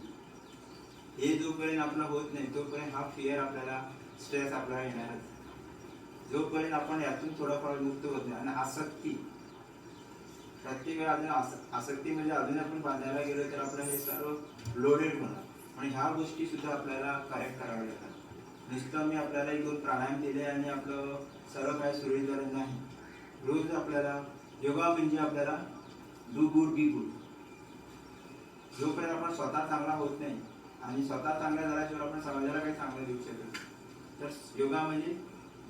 हे जोपर्यंत आपला होत नाही तोपर्यंत हा फिअर आपल्याला स्ट्रेस आपल्याला येणारच. जोपर्यंत आपण यातून थोडाफार मुक्त होत नाही. आणि आसक्ती, प्रत्येक वेळा अजून आसक्ती म्हणजे अजून आपण बांधायला गेलो तर आपलं हे सर्व लोडेड होणार. आणि ह्या गोष्टी सुद्धा आपल्याला करेक्ट कराव्या लागतात. नुसतं मी आपल्याला एक दोन प्राणायाम दिले आणि आपलं सर्व काही सुरळीत झालं नाही. रोज आपल्याला योगा म्हणजे आपल्याला डू गुड बी गुड. जोपर्यंत आपण स्वतः चांगला होत नाही आणि स्वतः चांगला झाल्याशिवाय आपण समाजाला काही चांगलं देऊ शकत. तर योगा म्हणजे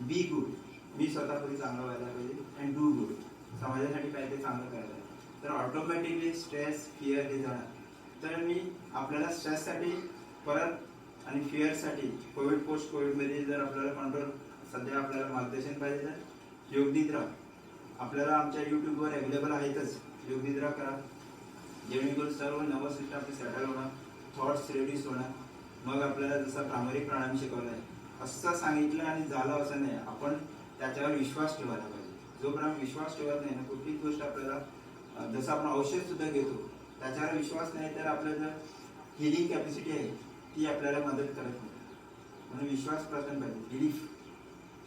बी गुड, मी स्वतःपूर्वी चांगला व्हायला पाहिजे, अँड डू गुड, समाजासाठी काय ते चांगलं करायला. तर ऑटोमॅटिकली स्ट्रेस फिअर हे जाणार. तर मी आपल्याला स्ट्रेससाठी परत आणि फिअरसाठी कोविड पोस्ट कोविडमध्ये जर आपल्याला कंट्रोल सध्या आपल्याला मार्गदर्शन पाहिजे तर योगनिद्रा आपल्याला आमच्या यूट्यूबवर अवेलेबल आहेतच. योगनिद्रा करा जेणेकरून सर्व नर्वस सिस्टम आपली सेटल होणार, थॉट्स रिड्यूस होणार. मग आपल्याला जसा प्रामाणिक प्राणायाम शिकवला आहे असं सांगितलं आणि झालं असं नाही. आपण त्याच्यावर विश्वास ठेवायला पाहिजे. जोपर्यंत विश्वास ठेवत नाही ना कुठलीच गोष्ट आपल्याला जसं आपण औषध सुद्धा घेतो त्याच्यावर विश्वास नाही तर आपल्या जर हिलिंग कॅपॅसिटी आहे ती आपल्याला मदत करत नाही. म्हणून विश्वास प्रथम पाहिजे. बिलीफ,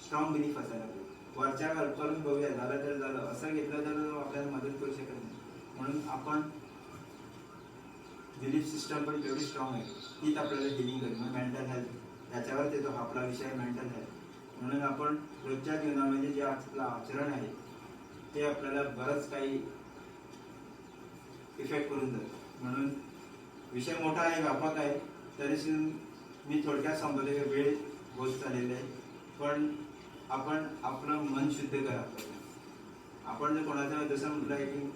स्ट्रॉंग बिलीफ असायला पाहिजे. वरच्या वर करून बघूया झालं तर झालं असं घेतलं तर आपल्याला मदत करू शकत नाही. म्हणून आपण बिलीफ सिस्टम पण जेवढी स्ट्रॉंग आहे तीच आपल्याला हिलिंग करेल. मग मेंटल हेल्थ त्याच्यावर येतो आपला विषय मेंटल हेल्थ. म्हणून आपण रोजच्या जीवनामध्ये जे आपलं आचरण आहे ते आपल्याला बरंच काही इफेक्ट करून जातं. म्हणून विषय मोठा आहे, व्यापक आहे, तरी मी थोडक्यात सांगतोय. वेळ होत चाललेला आहे. पण आपण आपलं मन शुद्ध करा पाहिजे. आपण जर कोणाचं जसं म्हटलं आहे की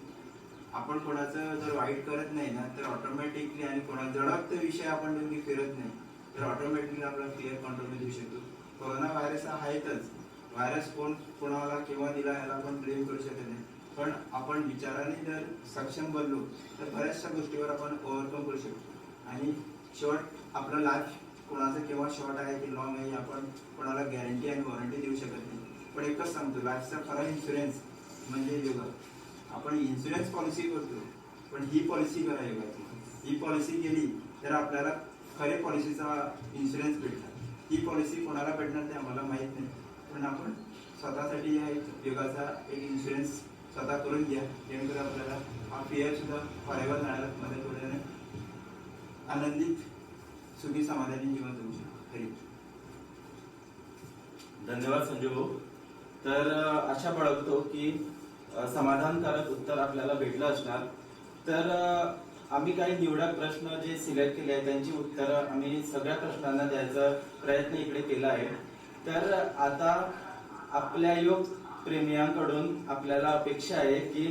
आपण कोणाचं जर वाईट करत नाही ना तर ऑटोमॅटिकली आणि कोणा जडक विषय आपण नेमकी फिरत नाही तर ऑटोमॅटिकली आपला क्लिअर कंट्रोलमध्ये येऊ शकतो. कोरोना व्हायरस हा आहेतच. व्हायरस कोणाला केव्हा दिला ह्याला आपण ब्लेम करू शकत नाही. पण आपण विचाराने जर सक्षम बनलो तर बऱ्याचशा गोष्टीवर आपण ओव्हरकम करू शकतो. आणि शेवट आपलं लाईफ कोणाचं केव्हा शॉर्ट आहे की लॉंग आहे आपण कोणाला गॅरंटी आणि वॉरंटी देऊ शकत नाही. पण एकच सांगतो, लाईफचा खरा इन्शुरन्स म्हणजे योगा. आपण इन्शुरन्स पॉलिसी करतो पण ही पॉलिसी करा योगाची. ही पॉलिसी केली तर आपल्याला खरे पॉलिसीचा इन्शुरन्स भेटणार. ही पॉलिसी कोणाला भेटणार ते आम्हाला माहीत नाही. पण आपण स्वतःसाठी या योगाचा एक इन्शुरन्स स्वतः करून घ्या जेणेकरून आपल्याला हा फिअर सुद्धा फॉरेवर जाण्याला मदत होण्याने आनंदित सुखी समाधानी जीवन जगू शकतो. धन्यवाद संजू भाऊ. तर आशा बाळगतो की समाधानकारक उत्तर आपल्याला भेटलं असणार. तर आम्ही काही निवडक प्रश्न जे सिलेक्ट केले आहेत त्यांची उत्तरं आम्ही सगळ्या प्रश्नांना द्यायचा प्रयत्न इकडे केला आहे. तर आता आपल्या योग प्रेमियांकडून आपल्याला अपेक्षा आहे की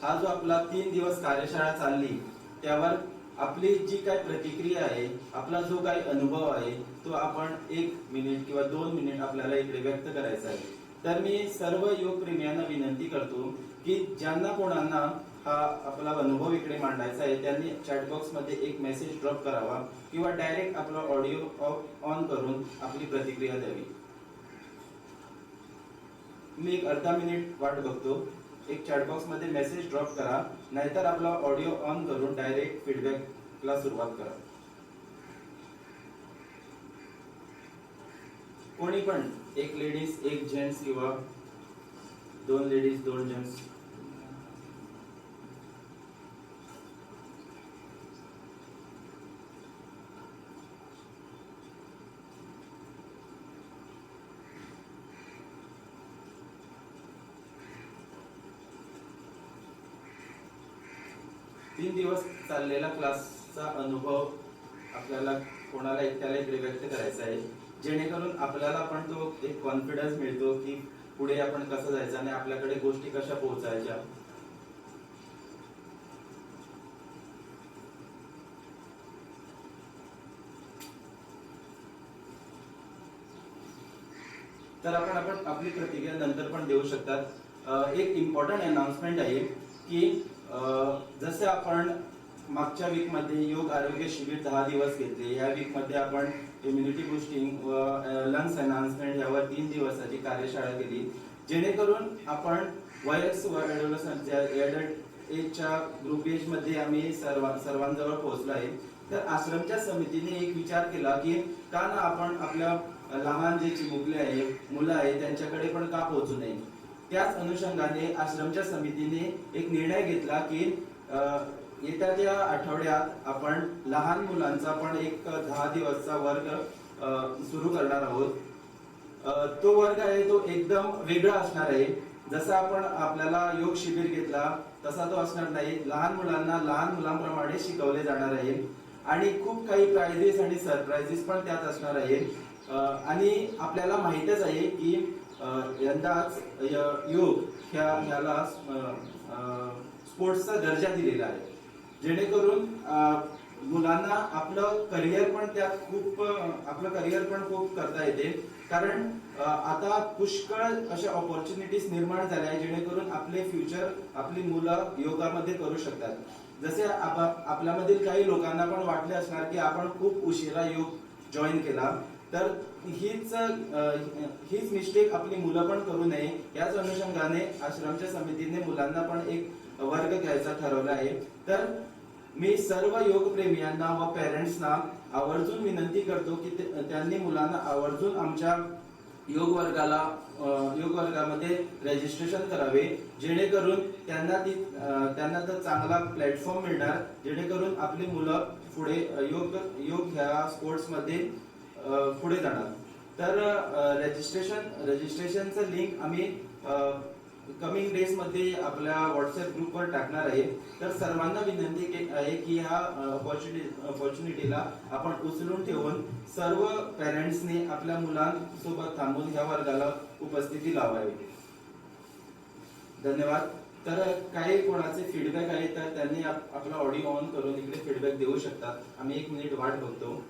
हा जो आपला 3 दिवस कार्यशाळा चालली त्यावर आपली जी काय प्रतिक्रिया आहे, आपला जो काही अनुभव आहे तो आपण 1 मिनिट किंवा 2 मिनिट आपल्याला इकडे व्यक्त करायचा आहे. तर मी सर्व योग प्रेमियांना विनंती करतो की ज्यांना कोणांना हा आपला अनुभव इकडे मांडायचा आहे त्यांनी चॅट बॉक्स मध्ये एक मेसेज ड्रॉप करावा किंवा डायरेक्ट आपला ऑडिओ ऑन करून आपली प्रतिक्रिया द्यावी. मी एक अर्धा मिनिट वाट बघतो. एक चॅट बॉक्स मध्ये मेसेज ड्रॉप करा नाहीतर आपला ऑडिओ ऑन करून डायरेक्ट फीडबॅकला सुरुवात करा. कोणी पण, एक लेडीज एक जेंट्स किंवा 2 लेडीज 2 जेंट्स. तीन दिवस चाललेला क्लासचा अनुभव आपल्याला कोणाला एकट्याला इकडे व्यक्त करायचा आहे जेणेकरून आपल्याला पण तो एक कॉन्फिडन्स मिळतो की पुढे आपण कसं जायचं आणि आपल्याकडे गोष्टी कशा पोहोचायच्या. तर आपण आपली प्रतिक्रिया नंतर पण देऊ शकतात. एक इम्पॉर्टंट अनाउन्समेंट आहे की जसे आपण मागच्या वीक मध्ये योग आरोग्य शिबिर 10 दिवस घेतले, या वीक मध्ये आपण इम्युनिटी बुस्टिंग व लंग्स एनहान्समेंट यावर 3 दिवसाची कार्यशाळा केली जेणेकरून आपण वयस्क व ऍडल्ट एजच्या ग्रुप एज मध्ये आम्ही सर्वांजवळ पोहोचलो आहे. तर आश्रमच्या समितीने एक विचार केला की का ना आपण आपल्या लहान जे चिमुकले आहे मुलं आहे त्यांच्याकडे पण का पोहोचू नये. त्याच अनुषंगाने आश्रमच्या समितीने एक निर्णय घेतला की येत्या त्या आठवड्यात आपण लहान मुलांचा पण एक 10 दिवसचा वर्ग सुरू करणार आहोत. तो वर्ग आहे तो एकदम वेगळा असणार आहे. जसं आपण आपल्याला योग शिबिर घेतला तसा तो असणार नाही. लहान मुलांना लहान मुलांप्रमाणे शिकवले जाणार आहे आणि खूप काही प्राइजेस आणि सरप्राइजेस पण त्यात असणार आहे. आणि आपल्याला माहितच आहे की यंदाच योग ह्याला स्पोर्ट्सचा दर्जा दिलेला आहे जेणेकरून मुलांना आपलं करिअर पण त्यात खूप आपलं करिअर पण खूप करता येते. कारण आता पुष्कळ अशा ऑपॉर्च्युनिटीज निर्माण झाल्या आहे जेणेकरून आपले फ्युचर आपली मुलं योगामध्ये करू शकतात. जसे आपल्यामधील काही लोकांना पण वाटले असणार की आपण खूप उशिरा योग जॉईन केला, तर हीच मिस्टेक आपली मुलं पण करू नये. याच अनुषंगाने आश्रमच्या समितीने मुलांना पण एक वर्ग घ्यायचा ठरवला आहे. तर मी सर्व योग प्रेमियांना व पेरेंट्सना आवर्जून विनंती करतो की त्यांनी मुलांना आवर्जून आमच्या योग वर्गामध्ये रजिस्ट्रेशन करावे, जेणेकरून त्यांना तर चांगला प्लॅटफॉर्म मिळणार, जेणेकरून आपली मुलं पुढे योग ह्या स्पोर्ट्स मध्ये पुढे जाणार. तर रजिस्ट्रेशनचं लिंक आम्ही कमिंग डेज मध्ये आपल्या व्हॉट्सअप ग्रुपवर टाकणार आहे. तर सर्वांना विनंती आहे की ह्या ऑपॉर्च्युनिटीला आपण उचलून ठेवून सर्व पेरेंट्सने आपल्या मुलांसोबत थांबून ह्या वर्गाला उपस्थिती लावावी. धन्यवाद. तर काही कोणाचे फीडबॅक आहे तर त्यांनी आपला ऑडिओ ऑन करून इकडे फीडबॅक देऊ शकतात. आम्ही 1 मिनिट वाट बघतो.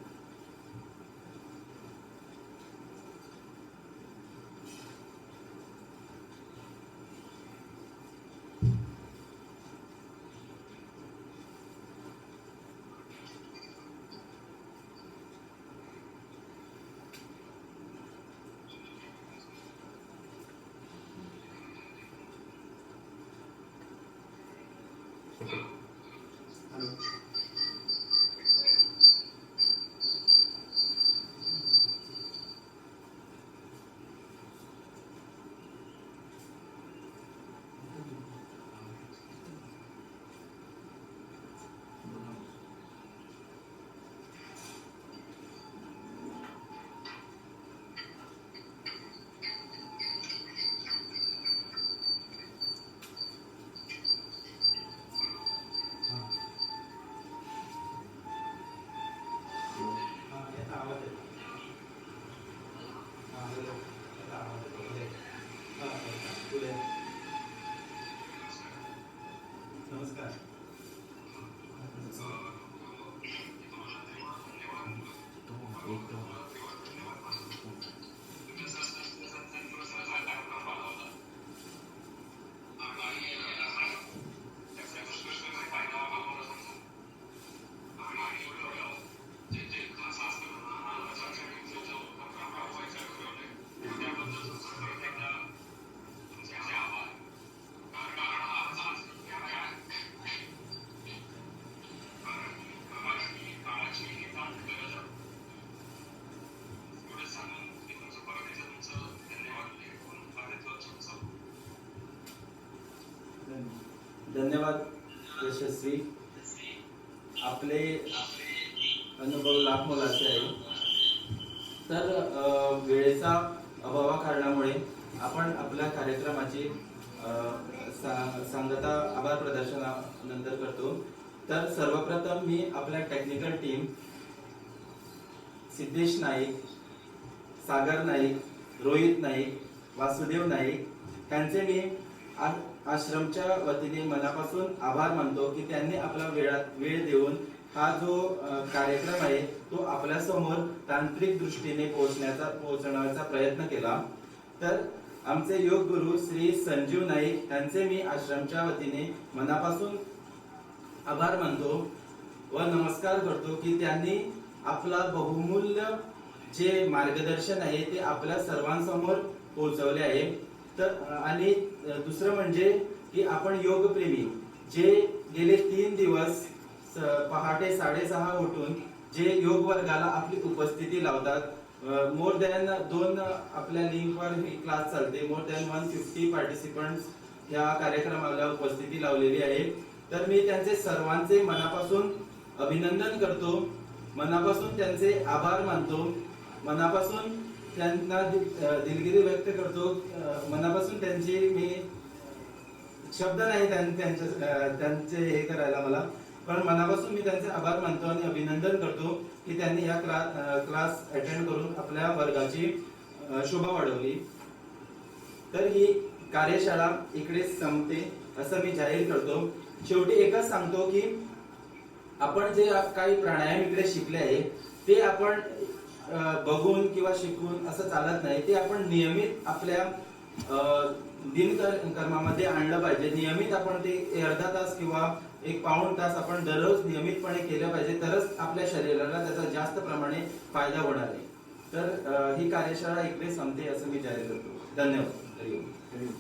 नमस्कार. धन्यवाद यशस्वी. आपले अनुभव लाख मोलाचे आहे. तर वेळेचा अभावा कारणामुळे आपण आपल्या कार्यक्रमाची सांगता आभार प्रदर्शनानंतर करतो. तर सर्वप्रथम मी आपल्या टेक्निकल टीम सिद्धेश नाईक, सागर नाईक, रोहित नाईक, वासुदेव नाईक यांचे मी आश्रमच्या वतीने मनापासून आभार मानतो की त्यांनी आपला वेळ देऊन हा जो कार्यक्रम आहे तो आपल्या समोर तांत्रिक दृष्टीने पोहोचवण्याचा प्रयत्न केला. तर आमचे योग गुरु श्री संजीव नाईक यांचे मी आश्रमच्या वतीने मनापासून आभार मानतो व नमस्कार करतो की त्यांनी आपला बहुमूल्य जे मार्गदर्शन आहे ते आपल्या सर्वांसमोर पोहोचवले आहे. तर आणि दुसरं म्हणजे की आपण योग प्रेमी जे गेले 3 दिवस पहाटे 6:30 उठून जे योग वर्गाला आपली उपस्थिती लावतात, मोर दॅन 2 आपल्या लिंकवर ही क्लास चालते, मोर दॅन 150 पार्टिसिपंट्स या कार्यक्रमाला उपस्थिती लावलेली आहे. तर मी त्यांचे सर्वांचे मनापासून अभिनंदन करतो, मनापासून त्यांचे आभार मानतो, मनापासून त्यांना दिलगिरी व्यक्त करतो, मनापासून त्यांची मी शब्द नाही त्यांचे हे करायला मला, पण मनापासून मी त्यांचे आभार मानतो आणि अभिनंदन करतो की त्यांनी या क्लास अटेंड करून आपल्या वर्गाची शोभा वाढवली. तर ही कार्यशाळा इकडे संपते असं मी जाहीर करतो. शेवटी एकच सांगतो की आपण जे काही प्राणायाम इकडे शिकले आहे ते आपण बघून किंवा शिकून असं चालत नाही. ते आपण नियमित आपल्या दिनकर्मामध्ये आणलं पाहिजे. नियमित आपण ते अर्धा तास किंवा एक पाऊण तास आपण दररोज नियमितपणे केलं पाहिजे, तरच आपल्या शरीराला त्याचा जास्त प्रमाणे फायदा होणार आहे. तर ही कार्यशाळा इकडे संपते असं मी जाहीर करतो. धन्यवाद. हरिओम.